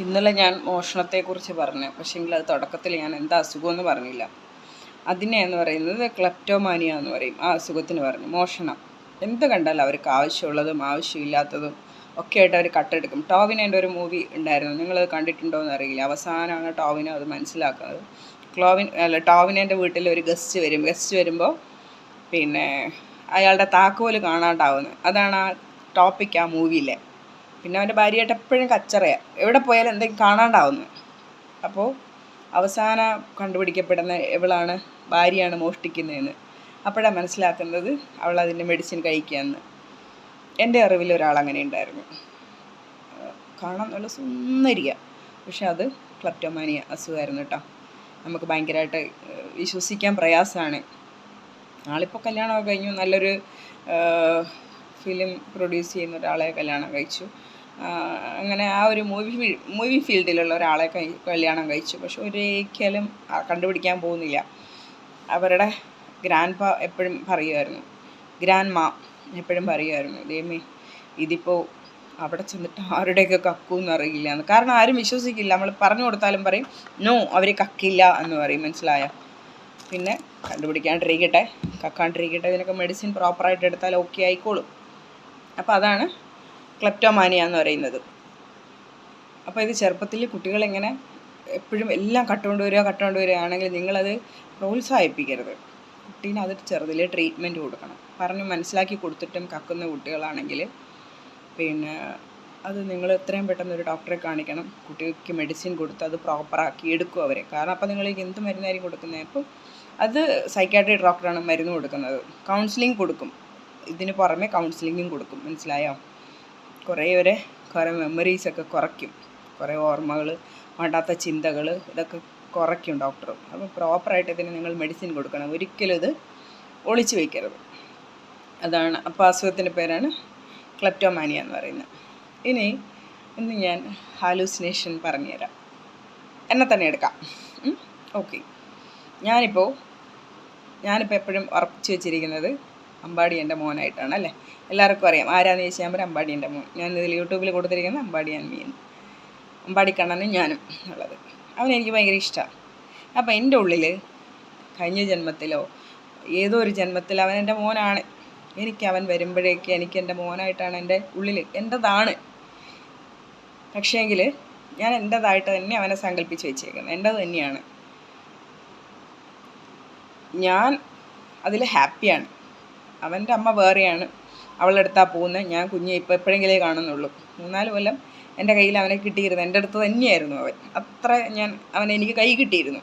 ഇന്നലെ ഞാൻ മോഷണത്തെക്കുറിച്ച് പറഞ്ഞു, പക്ഷേങ്കിൽ അത് തുടക്കത്തിൽ ഞാൻ എന്താ അസുഖമെന്ന് പറഞ്ഞില്ല. അതിനെയെന്ന് പറയുന്നത് ക്ലെപ്റ്റോമാനിയ എന്ന് പറയും. ആ അസുഖത്തിന് പറഞ്ഞു മോഷണം. എന്ത് കണ്ടാലും അവർക്ക് ആവശ്യമുള്ളതും ആവശ്യമില്ലാത്തതും ഒക്കെ ആയിട്ട് അവർ കട്ടെടുക്കും. ടോവിനോൻ്റെ ഒരു മൂവി ഉണ്ടായിരുന്നു, നിങ്ങളത് കണ്ടിട്ടുണ്ടോ എന്ന് അറിയില്ല. അവസാനമാണ് ടോവിനോ അത് മനസ്സിലാക്കുന്നത്. ടോവിനോൻ്റെ വീട്ടിൽ ഒരു ഗസ്റ്റ് വരുമ്പോൾ പിന്നെ അയാളുടെ താക്കോല് കാണാണ്ടാവുന്നത്. അതാണ് ആ ടോപ്പിക് ആ മൂവിയിലെ. പിന്നെ അവൻ്റെ ഭാര്യയായിട്ട് എപ്പോഴും കച്ചറയാണ്, എവിടെ പോയാലും എന്തെങ്കിലും കാണാണ്ടാവുന്നു. അപ്പോൾ അവസാനം കണ്ടുപിടിക്കപ്പെടുന്ന ഇവളാണ്, ഭാര്യയാണ് മോഷ്ടിക്കുന്നതെന്ന്. അപ്പോഴാണ് മനസ്സിലാക്കുന്നത് അവൾ അതിൻ്റെ മെഡിസിൻ കഴിക്കുകയെന്ന്. എൻ്റെ അറിവിൽ ഒരാളങ്ങനെ ഉണ്ടായിരുന്നു. കാണാൻ നല്ല സുന്ദരിയ, പക്ഷെ അത് ക്ലെപ്റ്റോമാനിയ അസുഖമായിരുന്നു കേട്ടോ. നമുക്ക് ഭയങ്കരമായിട്ട് വിശ്വസിക്കാൻ പ്രയാസമാണ്. ആളിപ്പോൾ കല്യാണമൊക്കെ കഴിഞ്ഞു, നല്ലൊരു ഫിലിം പ്രൊഡ്യൂസ് ചെയ്യുന്ന ഒരാളെ കല്യാണം കഴിച്ചു. അങ്ങനെ ആ ഒരു മൂവി ഫീൽഡിലുള്ള ഒരാളെ കല്യാണം കഴിച്ചു. പക്ഷെ ഒരിക്കലും കണ്ടുപിടിക്കാൻ പോകുന്നില്ല. അവരുടെ ഗ്രാൻഡ് പാ എപ്പോഴും പറയുമായിരുന്നു, ഗ്രാൻഡ് മാ എപ്പോഴും പറയുമായിരുന്നു, ദൈവമേ ഇതിപ്പോൾ അവിടെ ചെന്നിട്ട് ആരുടെയൊക്കെ കക്കൂന്ന് അറിയില്ല എന്ന്. കാരണം ആരും വിശ്വസിക്കില്ല. നമ്മൾ പറഞ്ഞു കൊടുത്താലും പറയും നോ, അവർ കക്കില്ല എന്ന് പറയും. മനസ്സിലായോ? പിന്നെ കണ്ടുപിടിക്കാണ്ടിരിക്കട്ടെ, കക്കാണ്ടിരിക്കട്ടെ, ഇതിനൊക്കെ മെഡിസിൻ പ്രോപ്പറായിട്ട് എടുത്താൽ ഓക്കെ ആയിക്കോളും. അപ്പോൾ അതാണ് ക്ലെപ്റ്റോമാനിയ എന്ന് പറയുന്നത്. അപ്പോൾ ഇത് ചെറുപ്പത്തിൽ കുട്ടികളെങ്ങനെ എപ്പോഴും എല്ലാം കട്ടുകൊണ്ട് വരികയാണെങ്കിൽ നിങ്ങളത് പ്രോത്സാഹിപ്പിക്കരുത്. കുട്ടീനെ അത് ചെറുതിലെ ട്രീറ്റ്മെൻറ്റ് കൊടുക്കണം. പറഞ്ഞ് മനസ്സിലാക്കി കൊടുത്തിട്ടും കക്കുന്ന കുട്ടികളാണെങ്കിൽ പിന്നെ അത് നിങ്ങൾ എത്രയും പെട്ടെന്ന് ഒരു ഡോക്ടറെ കാണിക്കണം. കുട്ടിക്ക് മെഡിസിൻ കൊടുത്ത് അത് പ്രോപ്പറാക്കി എടുക്കും അവരെ. കാരണം അപ്പോൾ നിങ്ങൾ എന്ത് മരുന്നായിരിക്കും കൊടുക്കുന്നത്? അപ്പോൾ അത് സൈക്കാട്രി ഡോക്ടറാണ് മരുന്ന് കൊടുക്കുന്നത്. കൗൺസിലിംഗ് കൊടുക്കും, ഇതിന് പുറമെ കൗൺസിലിങ്ങും കൊടുക്കും. മനസ്സിലായോ? കുറേ മെമ്മറീസൊക്കെ കുറയ്ക്കും, കുറേ ഓർമ്മകൾ, വേണ്ടാത്ത ചിന്തകൾ, ഇതൊക്കെ കുറയ്ക്കും ഡോക്ടർ. അപ്പോൾ പ്രോപ്പറായിട്ട് ഇതിന് നിങ്ങൾ മെഡിസിൻ കൊടുക്കണം. ഒരിക്കലും ഇത് ഒളിച്ചു വയ്ക്കരുത്. അതാണ്. അപ്പോൾ അസുഖത്തിൻ്റെ പേരാണ് ക്ലെപ്റ്റോമാനിയ എന്ന് പറയുന്നത്. ഇന്ന് ഞാൻ ഹാലൂസിനേഷൻ പറഞ്ഞുതരാം. എന്നെ തന്നെ എടുക്കാം. ഓക്കെ. ഞാനിപ്പോൾ എപ്പോഴും ഉറപ്പിച്ച് വെച്ചിരിക്കുന്നത് അമ്പാടി എൻ്റെ മോനായിട്ടാണ്. അല്ലേ? എല്ലാവർക്കും അറിയാം. ആരാന്ന് ചോദിച്ചാൽ ഞാൻ പറയും അമ്പാടി എൻ്റെ മോൻ. ഞാൻ ഇതിൽ യൂട്യൂബിൽ കൊടുത്തിരിക്കുന്നത് അമ്പാടി ആൻഡ് മീൻ, അമ്പാടി കണ്ണനും ഞാനും ഉള്ളത്. അവനെനിക്ക് ഭയങ്കര ഇഷ്ടമാണ്. അപ്പോൾ എൻ്റെ ഉള്ളിൽ കഴിഞ്ഞ ജന്മത്തിലോ ഏതോ ഒരു ജന്മത്തിൽ അവൻ എൻ്റെ മോനാണ്. എനിക്ക് അവൻ വരുമ്പോഴേക്ക് എനിക്ക് എൻ്റെ മോനായിട്ടാണ് എൻ്റെ ഉള്ളിൽ, എൻ്റെതാണ്. പക്ഷേങ്കിൽ ഞാൻ എൻ്റെതായിട്ട് തന്നെ അവനെ സങ്കല്പിച്ച് വെച്ചേക്കുന്നത്, എൻ്റെത് തന്നെയാണ്. ഞാൻ അതിൽ ഹാപ്പിയാണ്. അവൻ്റെ അമ്മ വേറെയാണ്, അവളെടുത്താണ് പോകുന്നത്. ഞാൻ കുഞ്ഞെ ഇപ്പോൾ എപ്പോഴെങ്കിലേ കാണുന്നുള്ളൂ. 3-4 കൊല്ലം എൻ്റെ കയ്യിൽ അവനെ കിട്ടിയിരുന്നു. എൻ്റെ അടുത്ത് തന്നെയായിരുന്നു അവൻ. അത്ര അവനെ എനിക്ക് കൈ കിട്ടിയിരുന്നു.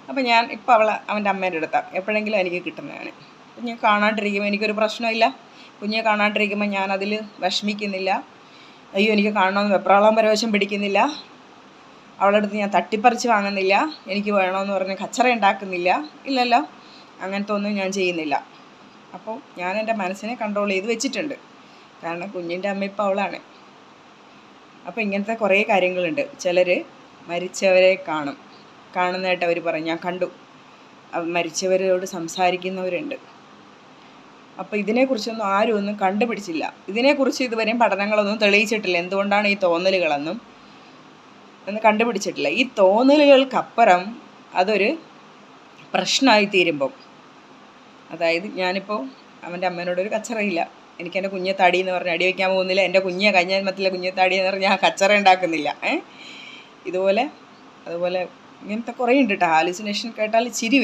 അപ്പോൾ ഞാൻ ഇപ്പോൾ അവൻ്റെ അമ്മേൻ്റെ അടുത്താണ് എപ്പോഴെങ്കിലും എനിക്ക് കിട്ടുന്നതാണ്. കുഞ്ഞെ കാണാണ്ടിരിക്കുമ്പോൾ എനിക്കൊരു പ്രശ്നമില്ല. കുഞ്ഞെ കാണാണ്ടിരിക്കുമ്പോൾ ഞാൻ അതിൽ വിഷമിക്കുന്നില്ല. അയ്യോ എനിക്ക് കാണണമെന്ന് വെപ്രാളം പരവശം പിടിക്കുന്നില്ല. അവളുടെ അടുത്ത് ഞാൻ തട്ടിപ്പറിച്ച് വാങ്ങുന്നില്ല. എനിക്ക് വേണമെന്ന് പറഞ്ഞ് കച്ചറ ഉണ്ടാക്കുന്നില്ല. ഇല്ലല്ലോ, അങ്ങനത്തെ ഒന്നും ഞാൻ ചെയ്യുന്നില്ല. അപ്പോൾ ഞാൻ എൻ്റെ മനസ്സിനെ കൺട്രോൾ ചെയ്ത് വെച്ചിട്ടുണ്ട്. കാരണം കുഞ്ഞിൻ്റെ അമ്മ ഇപ്പോൾ അവളാണ്. അപ്പോൾ ഇങ്ങനത്തെ കുറേ കാര്യങ്ങളുണ്ട്. ചിലർ മരിച്ചവരെ കാണുന്നതായിട്ട് അവർ പറയും, ഞാൻ കണ്ടു. മരിച്ചവരോട് സംസാരിക്കുന്നവരുണ്ട്. അപ്പോൾ ഇതിനെക്കുറിച്ചൊന്നും ആരും ഒന്നും കണ്ടുപിടിച്ചില്ല. ഇതിനെക്കുറിച്ച് ഇതുവരെയും പഠനങ്ങളൊന്നും തെളിയിച്ചിട്ടില്ല. എന്തുകൊണ്ടാണ് ഈ തോന്നലുകളെന്നും കണ്ടുപിടിച്ചിട്ടില്ല. ഈ തോന്നലുകൾക്കപ്പുറം അതൊരു പ്രശ്നമായി തീരുമ്പം, അതായത് ഞാനിപ്പോൾ അവൻ്റെ അമ്മേനോടൊരു കച്ചറയില്ല, എനിക്ക് എൻ്റെ കുഞ്ഞെ താടി എന്ന് പറഞ്ഞ് അടി വയ്ക്കാൻ പോകുന്നില്ല. എൻ്റെ കുഞ്ഞെ കഴിഞ്ഞ ജന്മത്തിലെ കുഞ്ഞെ താടി എന്ന് പറഞ്ഞ് ഞാൻ കച്ചറ ഉണ്ടാക്കുന്നില്ല. അതുപോലെ ഇങ്ങനത്തെ കുറേ ഉണ്ട് കേട്ടോ. ഹാലുസിനേഷൻ കേട്ടാൽ ചിരി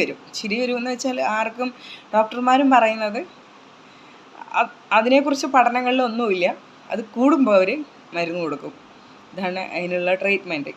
വരുമെന്ന് വെച്ചാൽ ആർക്കും, ഡോക്ടർമാരും പറയുന്നത് അതിനെക്കുറിച്ച് പഠനങ്ങളിലൊന്നുമില്ല. അത് കൂടുമ്പോൾ അവർ മരുന്ന് കൊടുക്കും. ഇതാണ് അതിനുള്ള ട്രീറ്റ്മെൻറ്റ്.